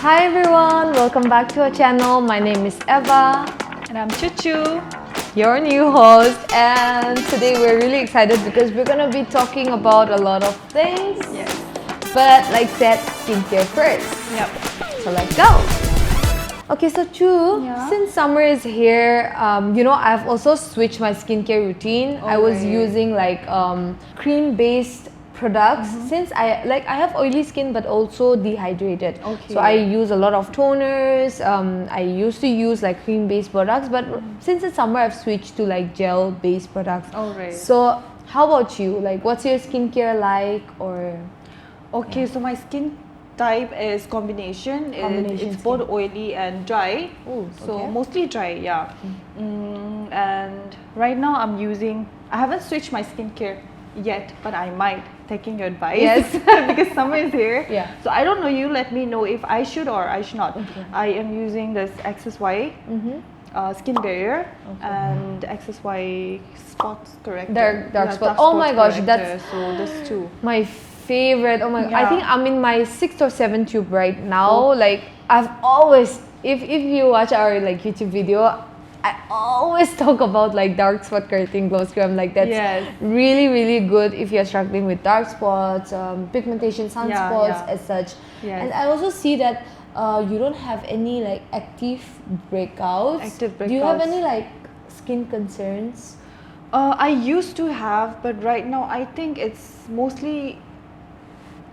Hi everyone, welcome back to our channel. My name is Eva. And I'm Chuchu. Your new host, and today we're really excited because we're gonna be talking about a lot of things. Yes. But like said, skincare first. Yep. So let's go. Okay, so Chu, Yeah. since summer is here, I've also switched my skincare routine. I was Alright. using like cream-based products since I have oily skin but also dehydrated. Okay. So I use a lot of toners. I used to use like cream-based products, but since it's summer, I've switched to like gel-based products. Alright. So how about you? Like, what's your skincare like, or? Okay, so my skin type is combination. Combination It's both oily and dry. Ooh, So okay. mostly dry, yeah. And right now I haven't switched my skincare yet, but I might, taking your advice. Yes. Because summer is here. Yeah. So I don't know, you let me know if I should or I should not. Okay. I am using this XSY skin barrier and XSY spots corrector. Dark spot. Oh my gosh, corrector. that's so this too. my favorite. Oh my god. I Yeah. think I'm in my 6th or 7th tube right now. Like, I've always, if you watch our like YouTube video, I always talk about like dark spot correcting glow scrub. Like, that's Yes. really good if you're struggling with dark spots, pigmentation, sunspots, yeah. as such. Yes. And I also see that you don't have any like active breakouts. Active Do you have breakouts. any like skin concerns? I used to have, but right now I think it's mostly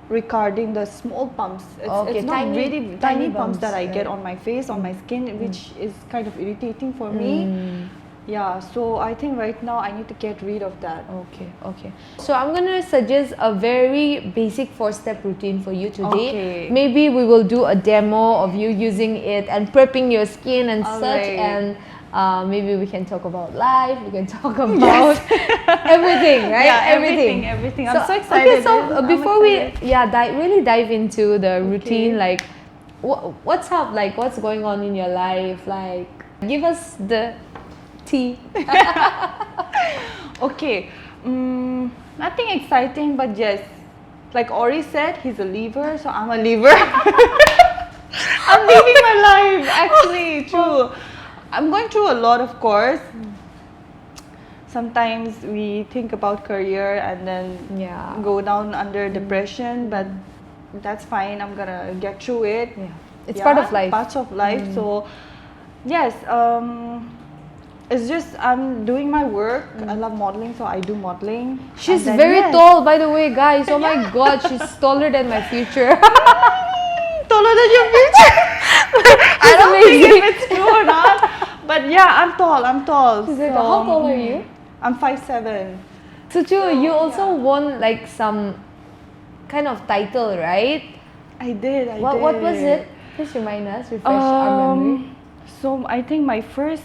regarding the small bumps. Okay, It's not tiny- really tiny tiny bumps bumps, that I get right. on my face, on my skin, which is kind of irritating for me. Yeah, so I think right now I need to get rid of that. Okay. So I'm gonna suggest a very basic 4-step routine for you today. Okay. Maybe we will do a demo of you using it and prepping your skin and such, Alright. and maybe we can talk about life. We can talk about everything, right? Yeah, everything. I'm so excited. Okay, so I'm before excited. we really dive into the routine, Okay. like what's up? Like, what's going on in your life? Like, give us the tea. Okay, nothing exciting, but yes, like Ori said, he's a lever, so I'm a lever. I'm living my life, actually, true. I'm going through a lot, of course. Sometimes we think about career and then Yeah. go down under depression, but that's fine. I'm gonna get through it. Yeah. It's part of life. Parts of life. So, yes, it's just I'm doing my work. I love modeling, so I do modeling. She's And then, very yes, tall, by the way, guys. Oh my god, she's taller than my future. Taller than your future. I don't think amazing. if it's true or not. But yeah, I'm tall. She's like, how tall are you? I'm 5'7". So, Chu, you also won like some kind of title, right? I did. What was it? Please remind us, refresh our memory. So I think my first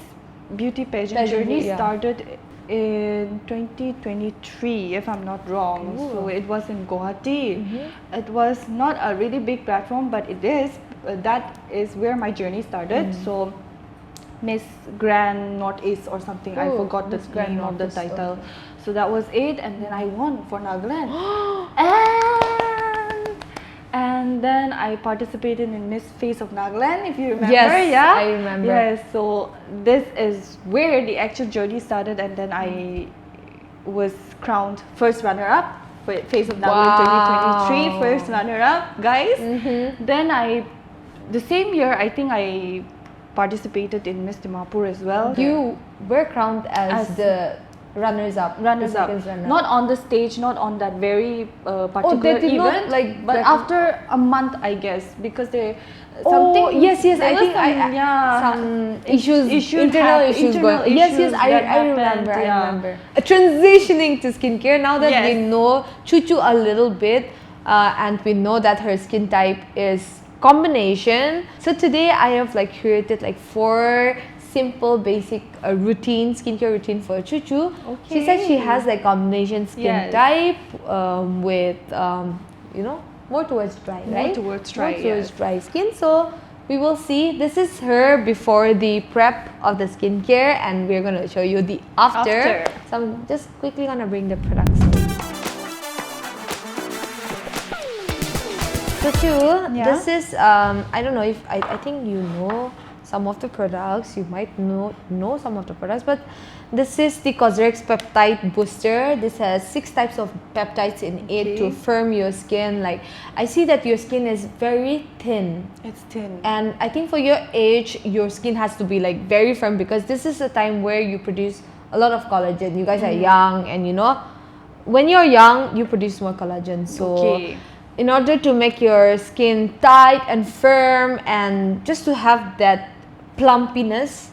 beauty pageant journey yeah. started in 2023, if I'm not wrong. Ooh. So it was in Guwahati. It was not a really big platform, but it is. That is where my journey started. So Miss Grand Northeast or something. I Ooh, forgot the Miss Grand name of the Northeast, title. okay. So that was it, and then I won for Nagaland. And then I participated in Miss Face of Nagaland, if you remember. Yes, yeah? I remember. Yes, so this is where the actual journey started, and then I was crowned first runner-up for Face of Nagaland 2023, first runner-up, guys. Then the same year, I think I participated in Miss Dimapur as well. You were crowned as As- the runners-up. Runners the up, second runner-up. not on the stage, not on that very particular they did not, event, like, but rec- after a month, I guess, because they Oh, yes, there I was think some, some issues, issues internal hap- issues internal going. Yes, issues I that happened, remember. I yeah. remember. Transitioning to skincare. Now that we Yes. know Chuchu a little bit, and we know that her skin type is combination. So today I have like created like 4 simple basic skincare routine for Chuchu. She said she Okay. has like combination skin Yes. type with more towards dry, More right? towards dry, More towards yes. dry skin. So we will see. This is her before the prep of the skincare, and we're gonna show you the after. After. So I'm just quickly gonna bring the products. So Chuchu, Yeah? this is I don't know if I think you know some of the products. You might know some of the products, but this is the Cosrx Peptide Booster. This has 6 types of peptides in it to firm your skin. Like, I see that your skin is very thin. It's thin. And I think for your age, your skin has to be like very firm, because this is a time where you produce a lot of collagen. You guys are young, and you know, when you're young, you produce more collagen. So in order to make your skin tight and firm, and just to have that plumpiness,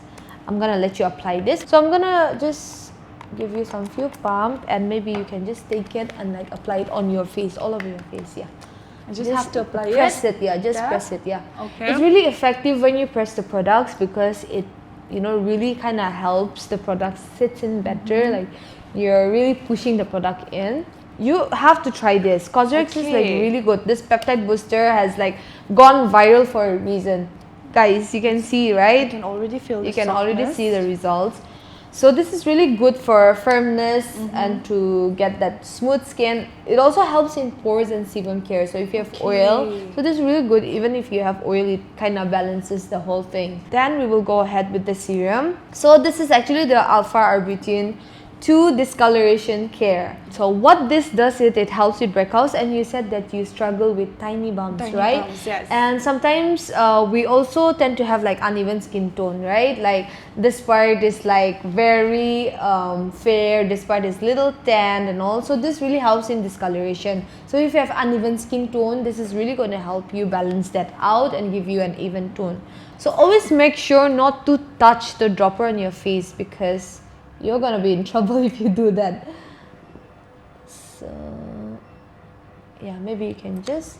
I'm gonna let you apply this. So I'm gonna just give you some few pump, and maybe you can just take it and like apply it on your face, all over your face. Yeah, I just have to apply press it. Yeah, just press it. Yeah. Okay. It's really effective when you press the products, because it, you know, really kind of helps the product sits in better. Like, you're really pushing the product in. You have to try this. Cosrx is like really good. This peptide booster has like gone viral for a reason. Guys, you can see, right? You can already feel the You can softness. already see the results. So this is really good for firmness and to get that smooth skin. It also helps in pores and sebum care. So if you have oil, so this is really good. Even if you have oil, it kind of balances the whole thing. Then we will go ahead with the serum. So this is actually the alpha arbutin 2 discoloration care. So what this does is it helps with breakouts, and you said that you struggle with tiny bumps, right? Bumps, yes. And sometimes we also tend to have like uneven skin tone, right? Like this part is like very fair, this part is little tanned, and also this really helps in discoloration. So if you have uneven skin tone, this is really going to help you balance that out and give you an even tone. So always make sure not to touch the dropper on your face, because you're gonna be in trouble if you do that. So yeah, maybe you can just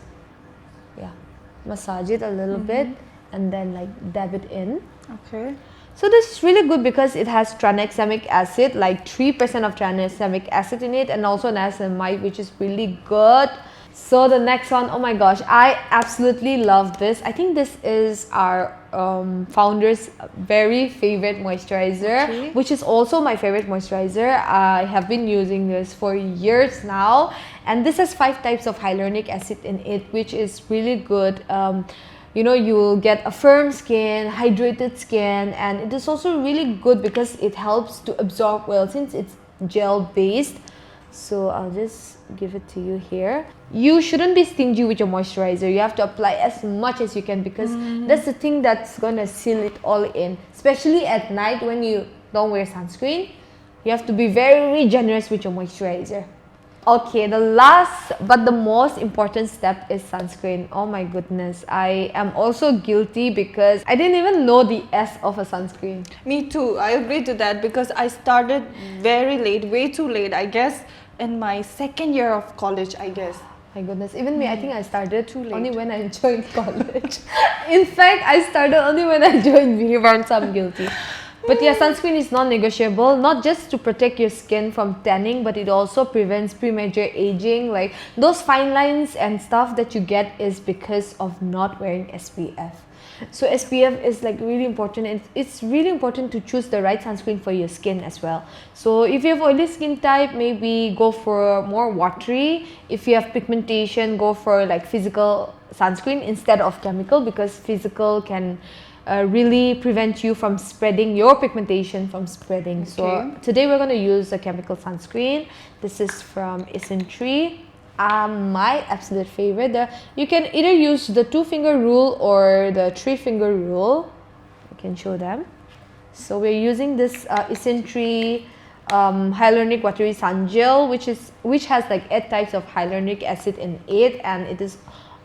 massage it a little bit and then like dab it in. Okay. So this is really good because it has tranexamic acid, like 3% of tranexamic acid in it, and also niacinamide, which is really good. So the next one, oh my gosh, I absolutely love this. I think this is our founder's very favorite moisturizer, which is also my favorite moisturizer. I have been using this for years now, and this has 5 types of hyaluronic acid in it, which is really good. You know, you will get a firm skin, hydrated skin, and it is also really good because it helps to absorb well since it's gel based. So I'll just give it to you here. You shouldn't be stingy with your moisturizer. You have to apply as much as you can, because that's the thing that's gonna seal it all in, especially at night when you don't wear sunscreen. You have to be very generous with your moisturizer. Okay, the last but the most important step is sunscreen. Oh my goodness, I am also guilty because I didn't even know the S of a sunscreen. Me too, I agree to that, because I started very late, way too late, I guess, in my 2nd year of college, I guess. My goodness, even me, I think I started too late. Only when I joined college. In fact, I started only when I joined Univarn, so I'm guilty. But yeah, sunscreen is non-negotiable, not just to protect your skin from tanning, but it also prevents premature aging. Like those fine lines and stuff that you get is because of not wearing SPF. So SPF is like really important, and it's really important to choose the right sunscreen for your skin as well. So if you have oily skin type, maybe go for more watery. If you have pigmentation, go for like physical sunscreen instead of chemical, because physical can really prevent you from spreading your pigmentation from spreading. Okay. So today we're going to use a chemical sunscreen. This is from Isntree. My absolute favorite. You can either use the 2-finger rule or the 3-finger rule. I can show them. So we're using this Isntree hyaluronic watery sun gel, which has like 8 types of hyaluronic acid in it, and it is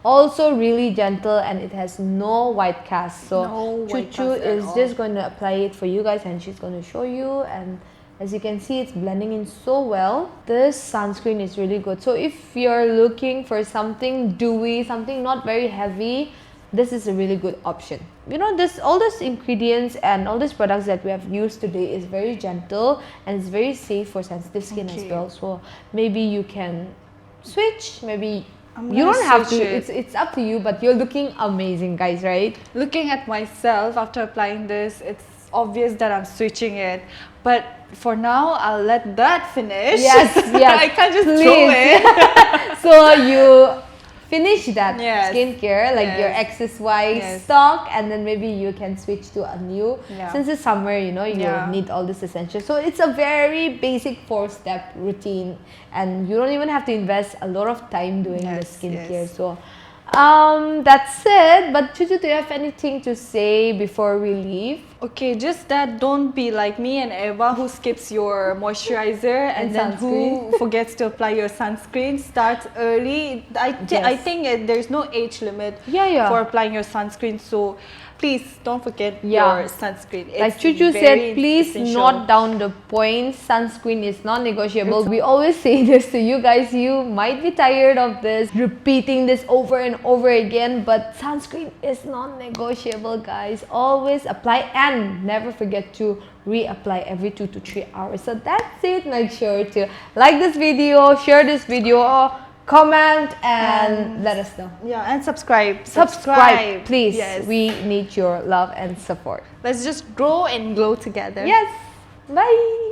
also really gentle, and it has no white cast. So Chuchu is just going to apply it for you guys, and she's going to show you. And as you can see, it's blending in so well. This sunscreen is really good. So if you're looking for something dewy, something not very heavy, this is a really good option. You know, all these ingredients and all these products that we have used today is very gentle, and it's very safe for sensitive skin as well. So maybe you can switch, maybe you don't have to, it's up to you, but you're looking amazing, guys, right? Looking at myself after applying this, it's obvious that I'm switching it, but for now I'll let that finish. Yes. I can't just throw it. So you finish that Yes. skincare, like your Yes. XSY Yes. stock, and then maybe you can switch to a new. Yeah. Since it's summer, you know, you Yeah. need all this essential. So it's a very basic 4-step routine, and you don't even have to invest a lot of time doing the Yes, skincare. yes. So that's it. But Chuchu, do you have anything to say before we leave? Okay, just that don't be like me and Eva who skips your moisturizer and then who forgets to apply your sunscreen. Start early. I Yes. think there's no age limit Yeah. for applying your sunscreen. So please don't forget Yeah. your sunscreen. Like It's Chuchu very said, please essential. note down the points. Sunscreen is non-negotiable. We always say this to you guys. You might be tired of this, repeating this over and over again, but sunscreen is non-negotiable, guys. Always apply and never forget to reapply every 2 to 3 hours. So that's it. Make sure to like this video, share this video, comment, and let us know. Yeah, and subscribe. Subscribe, please. Yes. We need your love and support. Let's just grow and glow together. Yes. Bye.